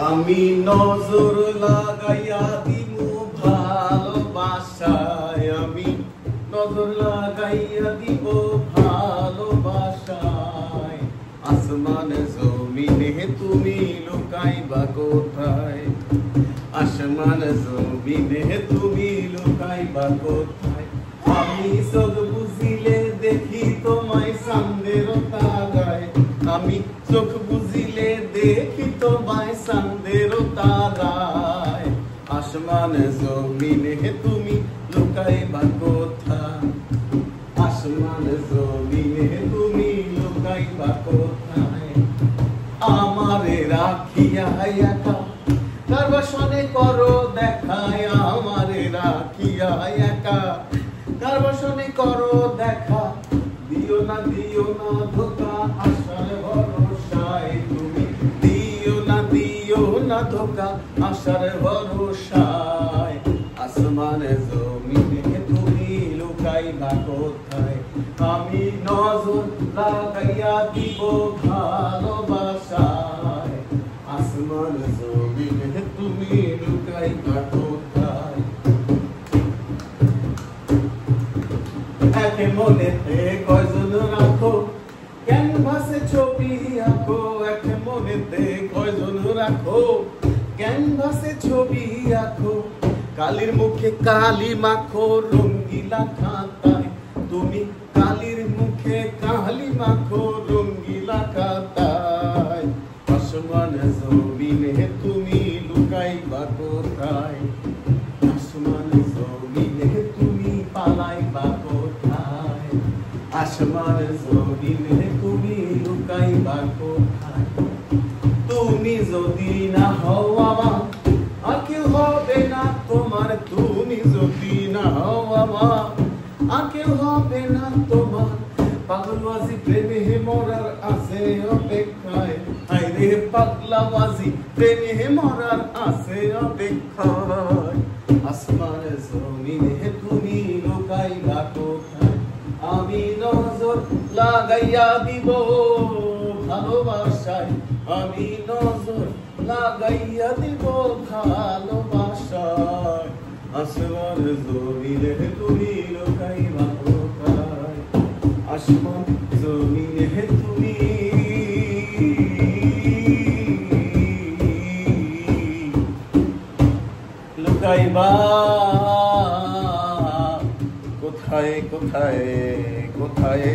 আমি নজর লাগাইয়া দিমু ভালোবাসায়, আমি নজর লাগাইয়া দিব ভালোবাসায়। আসমান জমিনে তুমি লুকাইবা কোথায়, আসমান জমিনে তুমি লুকাইবা কোথায়। আমি চোখ বুঝিলে দেখি তোমায় চাঁদের তারায়, আমি চোখ বুঝিলে দেখি তোমায় চাঁদের তারায়। আসমান জমিনে তুমি লুকাইবা কোথায়, আসমান জমিনে তুমি লুকাইবা কোথায়। আমারে রাখিয়া একা কার বসনে করো দেখায়, আমারে রাখিয়া একা কার বসনে করো দেখা। দিও না ধোকা আশার ভরসায়, তুমি দিও না ধোকা আশার ভরসায়। আসমান জমিনে তুমি লুকাইবা কোথায়, আমি নজর লাগাইয়া দিব ভালোবাসায়। আসমান জমিনে তুমি লুকাইবা কোথায়। একে মনেতে কয়জন রাখো ক্যানভাসে ছবি আঁকো, একে মনেতে কয়জন রাখো ক্যানভাসে ছবি আঁকো। কালির মুখে কালি মাখো রঙ্গিলা খাতায়, তুমি কালির মুখে কালি মাখো রঙ্গিলা খাতায়। আসমান জমিনে তুমি লুকাইবা কোথায়, আসমান জমিনে তুমি পালাইবা কোথায়। আসমান জমিনে তুমি লুকাইবা কোথায়। তুমি যদি না হও আমার আর কেউ হবে না তোমার, তুমি যদি না হও আমার আর কেউ হবে না তোমার। পাগলবাজি প্রেমে মরার আছে অপেক্ষায়, আইরে পাগলাবাজি প্রেমে মরার আছে অপেক্ষায়। আসমান জমিনে তুমি লুকাইবা কোথায়, আমি নজর লাগাইয়া দিব ভালোবাসায়, আমি নজর লাগাইয়া দিব ভালোবাসায়। আসমান জমিনে তুমি লুকাইবা কোথায়, আসমান জমিনে তুমি লুকাইবা কোথায় কোথায় কোথায়।